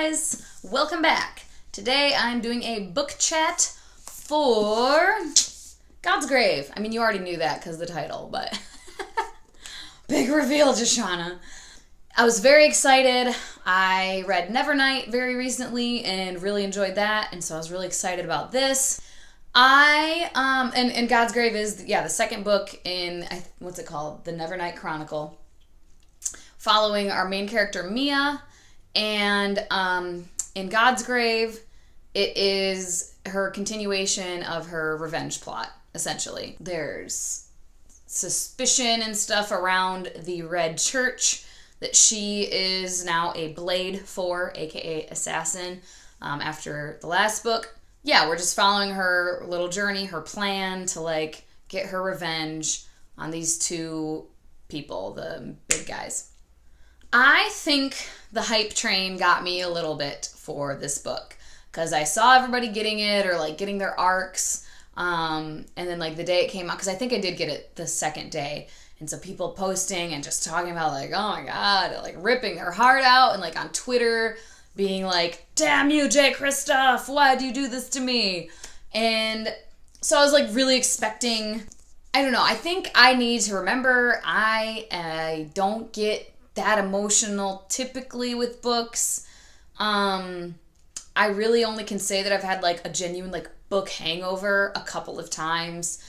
guys, welcome back. Today I'm doing a book chat for Godsgrave. I mean, you already knew that because of the title, but big reveal, Joshana. I was very excited. I read Nevernight very recently and really enjoyed that, and so I was really excited about this. And Godsgrave is, the second book in, what's it called? The Nevernight Chronicle, following our main character, Mia. And in Godsgrave, it is her continuation of her revenge plot, essentially. There's suspicion and stuff around the Red Church that she is now a blade for, aka assassin, after the last book. Yeah, we're just following her little journey, her plan to, get her revenge on these two people, the big guys. I think the hype train got me a little bit for this book because I saw everybody getting it or getting their arcs, and then the day it came out, because I think I did get it the second day, and so people posting and just talking about oh my god, ripping their heart out, and on Twitter being damn you, J. Kristoff, why'd you do this to me? And so I was really expecting, I don't know, I think I need to remember I don't get that emotional typically with books. I really only can say that I've had a genuine book hangover a couple of times.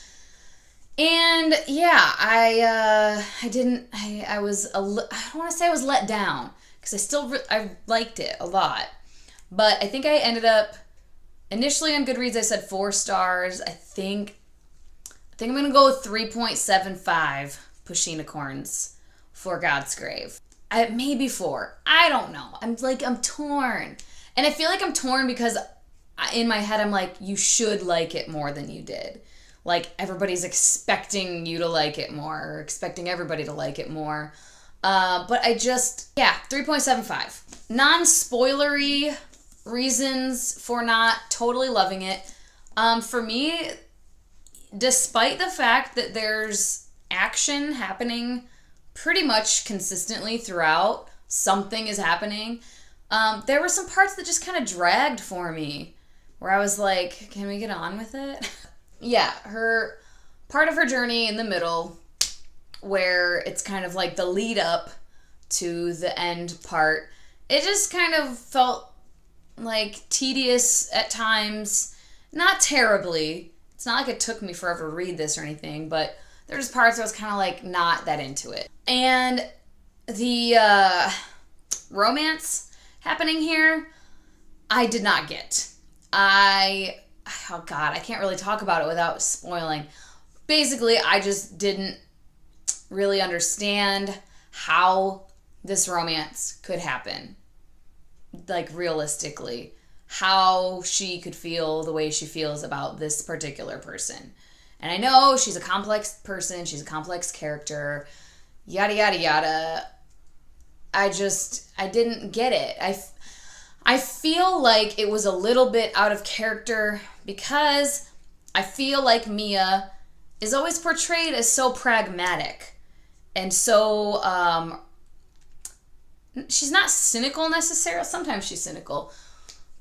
And yeah, I don't want to say I was let down because I liked it a lot. But I think I ended up, initially on Goodreads I said 4 stars. I think I'm going to go with 3.75 Pushinicorns for Godsgrave. Maybe 4. I don't know. I'm torn. And I feel I'm torn because in my head I'm you should like it more than you did. Everybody's expecting you to like it more, or expecting everybody to like it more. But 3.75. Non-spoilery reasons for not totally loving it. For me, despite the fact that there's action happening pretty much consistently throughout, something is happening, there were some parts that just kind of dragged for me, where I was can we get on with it? Yeah, her part of her journey in the middle, where it's kind of the lead up to the end part, it just kind of felt tedious at times. Not terribly. It's not it took me forever to read this or anything, but there's parts where I was kind of not that into it. And the romance happening here, I did not get. I can't really talk about it without spoiling. Basically, I just didn't really understand how this romance could happen. Realistically. How she could feel the way she feels about this particular person. And I know she's a complex person, she's a complex character, yada, yada, yada. I didn't get it. I feel it was a little bit out of character because I feel Mia is always portrayed as so pragmatic. And so, she's not cynical necessarily. Sometimes she's cynical.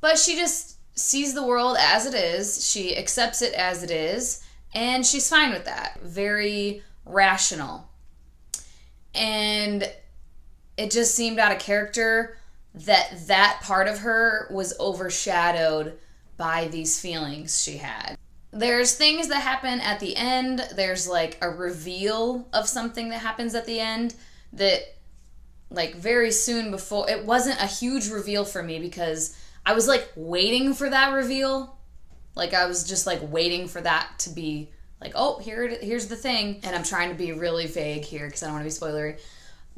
But she just sees the world as it is. She accepts it as it is. And she's fine with that. Very rational. And it just seemed out of character that part of her was overshadowed by these feelings she had. There's things that happen at the end. There's a reveal of something that happens at the end that very soon before. It wasn't a huge reveal for me because I was waiting for that reveal. I was just waiting for that to be oh, here's the thing. And I'm trying to be really vague here because I don't want to be spoilery.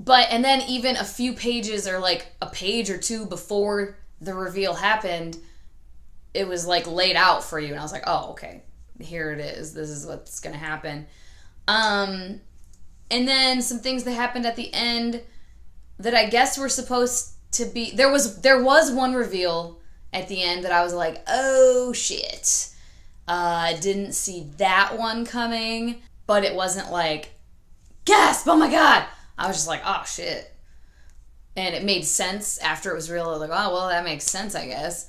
And then even a few pages or a page or two before the reveal happened, it was laid out for you. And I was oh, okay, here it is. This is what's going to happen. And then some things that happened at the end that I guess were supposed to be, there was one reveal at the end that I was oh shit. Didn't see that one coming, but it wasn't gasp, oh my god. I was just oh shit. and it made sense after it was real. Like, oh, well, that makes sense, I guess.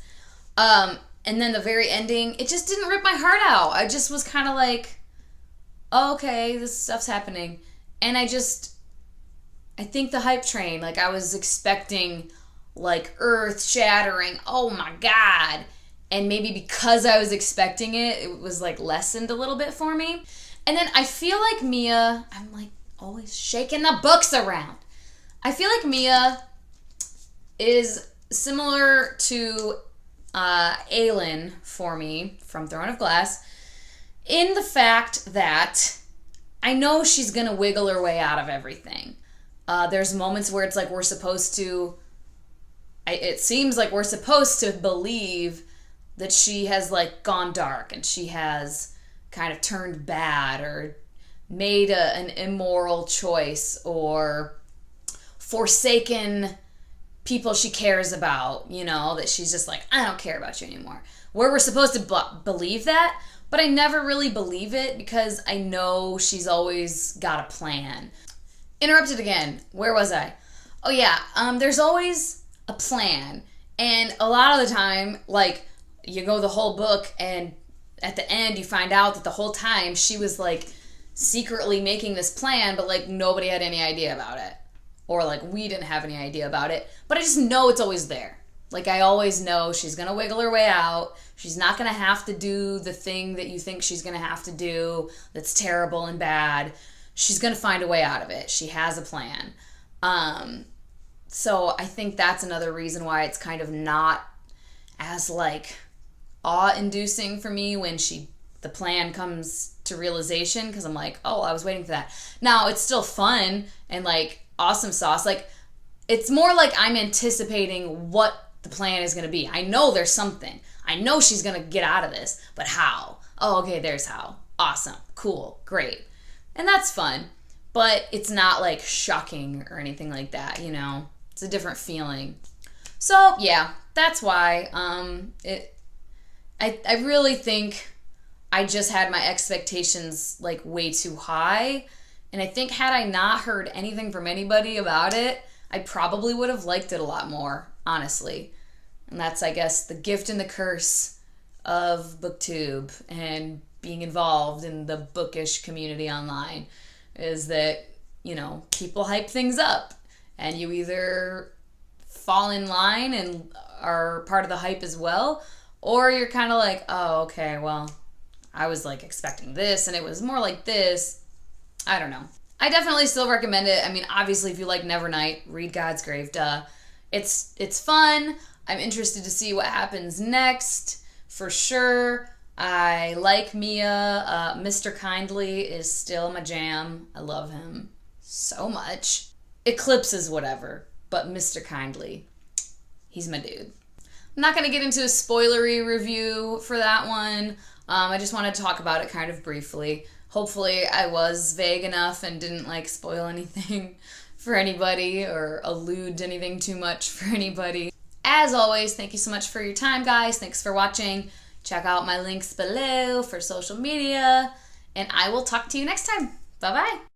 And then the very ending, it just didn't rip my heart out. I just was kind of like, oh, okay, this stuff's happening. And I think the hype train, like I was expecting like earth shattering, oh my God. And maybe because I was expecting it, it was like lessened a little bit for me. And then I feel like Mia, I'm like always shaking the books around. I feel like Mia is similar to Aelin for me from Throne of Glass in the fact that I know she's going to wiggle her way out of everything. There's moments where it's like we're supposed to, it seems like we're supposed to believe that she has like gone dark and she has kind of turned bad or made an immoral choice or forsaken people she cares about, you know, that she's just like, I don't care about you anymore. Where we're supposed to believe that, but I never really believe it because I know she's always got a plan. Interrupted again. Where was I? Oh yeah, there's always a plan. And a lot of the time, like, you go the whole book and at the end you find out that the whole time she was like secretly making this plan, but like nobody had any idea about it. Or like we didn't have any idea about it. But I just know it's always there. Like I always know she's going to wiggle her way out. She's not going to have to do the thing that you think she's going to have to do that's terrible and bad. She's going to find a way out of it. She has a plan. So I think that's another reason why it's kind of not as like awe-inducing for me when the plan comes to realization, because I'm like, oh, I was waiting for that. Now it's still fun and like awesome sauce. Like it's more like I'm anticipating what the plan is going to be. I know there's something. I know she's going to get out of this, but how? Oh, okay, there's how. Awesome, cool, great. And that's fun, but it's not like shocking or anything like that, you know? It's a different feeling. So yeah, that's why I really think I just had my expectations like way too high. And I think had I not heard anything from anybody about it, I probably would have liked it a lot more, honestly. And that's, I guess, the gift and the curse of BookTube and being involved in the bookish community online is that, you know, people hype things up and you either fall in line and are part of the hype as well, or you're kind of like, oh, okay, well, I was like expecting this and it was more like this. I don't know. I definitely still recommend it. I mean, obviously, if you like Nevernight, read Godsgrave, duh. It's fun. I'm interested to see what happens next, for sure. I like Mia. Mr. Kindly is still my jam. I love him so much. Eclipse is whatever, but Mr. Kindly, he's my dude. I'm not going to get into a spoilery review for that one. I just want to talk about it kind of briefly. Hopefully I was vague enough and didn't like spoil anything for anybody or allude to anything too much for anybody. As always, thank you so much for your time, guys. Thanks for watching. Check out my links below for social media, and I will talk to you next time. Bye-bye.